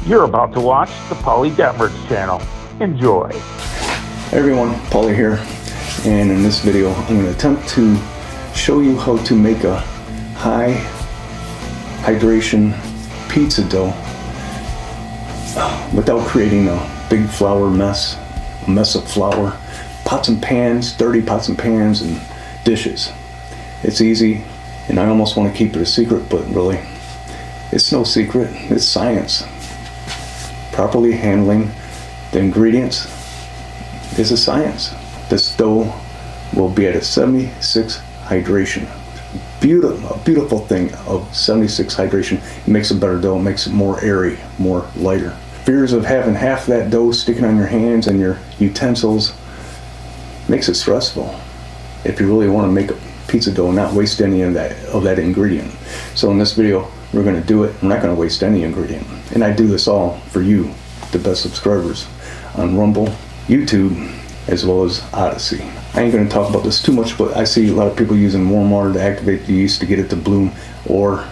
You're about to watch the Pauly Detmers channel. Enjoy. Hey everyone, Pauly here, and in this video I'm going to attempt to show you how to make a high hydration pizza dough without creating a big flour mess, a mess of flour, pots and pans, dirty pots and pans and dishes. It's easy, and I almost want to keep it a secret, but really it's no secret, it's science. Properly handling the ingredients is a science. This dough will be at a 76 hydration. A beautiful thing of 76 hydration. It makes a better dough, makes it more airy, more lighter. Fears of having half that dough sticking on your hands and your utensils makes it stressful if you really want to make a pizza dough and not waste any of that ingredient. So in this video we're going to do it. We're not going to waste any ingredient, and I do this all for you, the best subscribers on Rumble, YouTube, as well as Odysee. I ain't going to talk about this too much, but I see a lot of people using warm water to activate the yeast to get it to bloom, or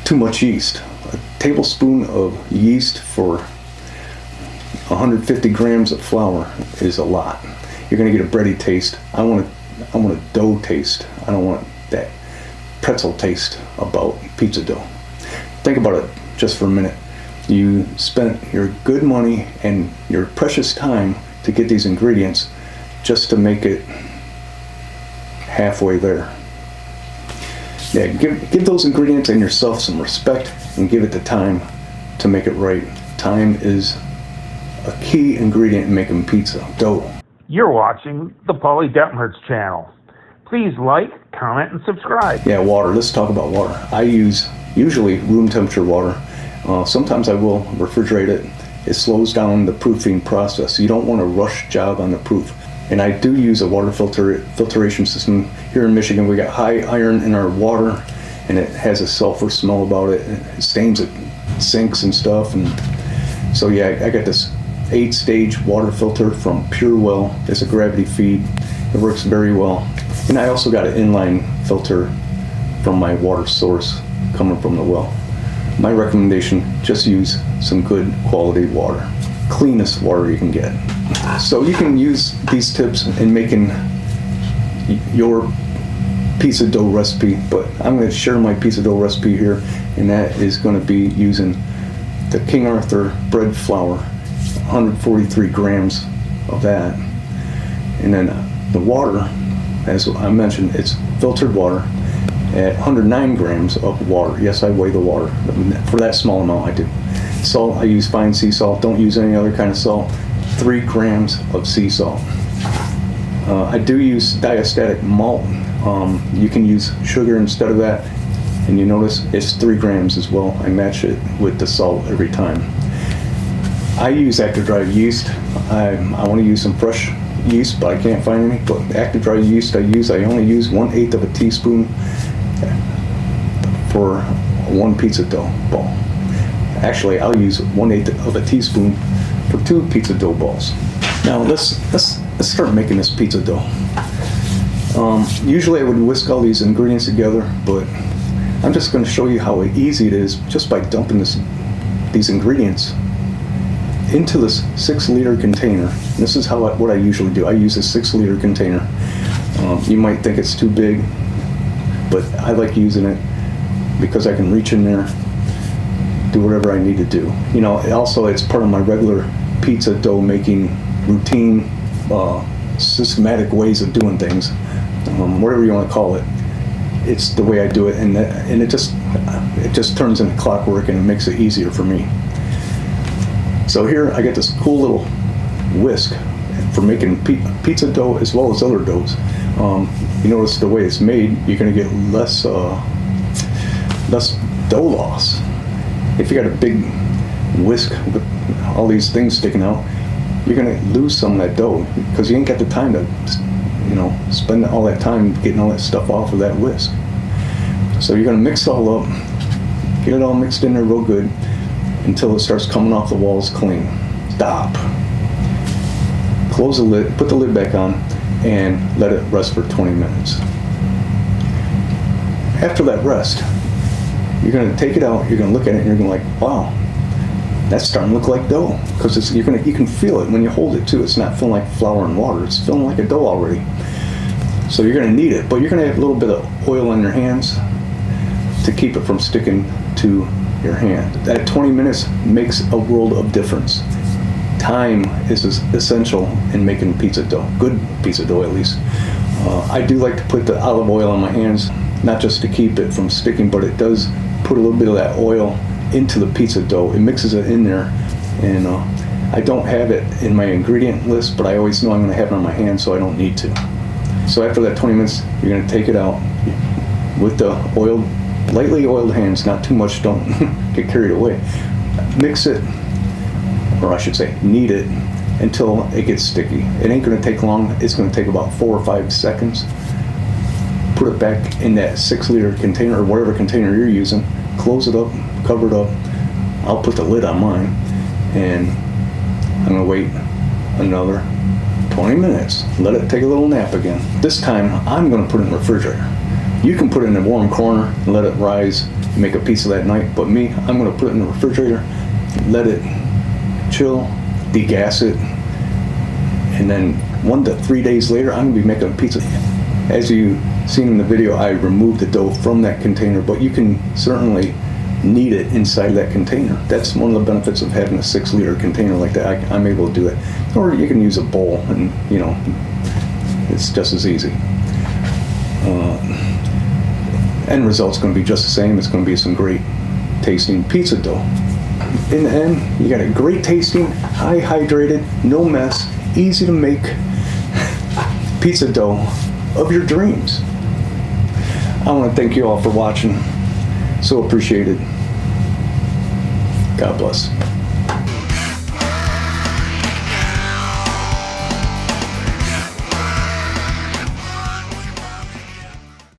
too much yeast. A tablespoon of yeast for 150 grams of flour is a lot. You're going to get a bready taste. I want a dough taste. I don't want that pretzel taste about pizza dough. Think about it just for a minute. You spent your good money and your precious time to get these ingredients just to make it halfway there. Yeah, give those ingredients and yourself some respect and give it the time to make it right. Time is a key ingredient in making pizza dough. You're watching the Pauly Detmers channel. Please like, comment, and subscribe. Yeah, water. Let's talk about water. I use usually room temperature water. Sometimes I will refrigerate it. It slows down the proofing process. You don't want a rush job on the proof. And I do use a water filtration system. Here in Michigan, we got high iron in our water, and it has a sulfur smell about it. It stains it, sinks and stuff. And so yeah, I got this 8-stage water filter from Pure Well. It's a gravity feed. It works very well. And I also got an inline filter from my water source coming from the well. My recommendation, just use some good quality water. Cleanest water you can get. So you can use these tips in making your pizza dough recipe, but I'm going to share my pizza dough recipe here, and that is going to be using the King Arthur bread flour, 143 grams of that. And then the water, as I mentioned, it's filtered water at 109 grams of water. Yes, I weigh the water. For that small amount, I do. Salt, I use fine sea salt. Don't use any other kind of salt. 3 grams of sea salt. I do use diastatic malt. You can use sugar instead of that. And you notice it's 3 grams as well. I match it with the salt every time. I use active dry yeast. I want to use some fresh yeast, but I can't find any. But the active dry yeast I only use 1/8 of a teaspoon for 1 pizza dough ball. Actually, I'll use 1/8 of a teaspoon for 2 pizza dough balls. Now let's start making this pizza dough. Usually I would whisk all these ingredients together, but I'm just going to show you how easy it is just by dumping these ingredients into this 6-liter container. This is what I usually do. I use a 6-liter container. You might think it's too big, but I like using it because I can reach in there, do whatever I need to do. You know, also it's part of my regular pizza dough making routine, systematic ways of doing things, whatever you want to call it. It's the way I do it, and it just turns into clockwork, and it makes it easier for me. So here I get this cool little whisk for making pizza dough as well as other doughs. You notice the way it's made, you're going to get less dough loss. If you got a big whisk with all these things sticking out, you're going to lose some of that dough because you ain't got the time to, spend all that time getting all that stuff off of that whisk. So you're going to mix it all up, get it all mixed in there real good until it starts coming off the walls clean. Stop. Close the lid, put the lid back on, and let it rest for 20 minutes. After that rest, You're going to take it out, you're going to look at it, and you're going to like, wow, that's starting to look like dough. Because you can feel it when you hold it too. It's not feeling like flour and water. It's feeling like a dough already. So you're going to knead it, but you're going to have a little bit of oil on your hands to keep it from sticking to your hand. That 20 minutes makes a world of difference. Time is essential in making pizza dough, good pizza dough at least. I do like to put the olive oil on my hands, not just to keep it from sticking, but it does put a little bit of that oil into the pizza dough. It mixes it in there, and I don't have it in my ingredient list, but I always know I'm going to have it on my hand, so I don't need to. So after that 20 minutes, you're going to take it out with the lightly oiled hands, not too much, don't get carried away. Mix it, or I should say knead it, until it gets sticky. It ain't going to take long. It's going to take about 4 or 5 seconds. Put it back in that 6-liter container, or whatever container you're using. Close it up, cover it up. I'll put the lid on mine, and I'm going to wait another 20 minutes. Let it take a little nap again. This time, I'm going to put it in the refrigerator. You can put it in a warm corner and let it rise and make a pizza that night, but me, I'm going to put it in the refrigerator, let it chill, degas it, and then 1 to 3 days later, I'm going to be making a pizza. As you seen in the video, I removed the dough from that container, but you can certainly knead it inside that container. That's one of the benefits of having a 6-liter container like that. I'm able to do it. Or you can use a bowl, and it's just as easy. End result's going to be just the same. It's going to be some great tasting pizza dough. In the end, you got a great tasting, high hydrated, no mess, easy to make pizza dough of your dreams. I want to thank you all for watching. So appreciated. God bless.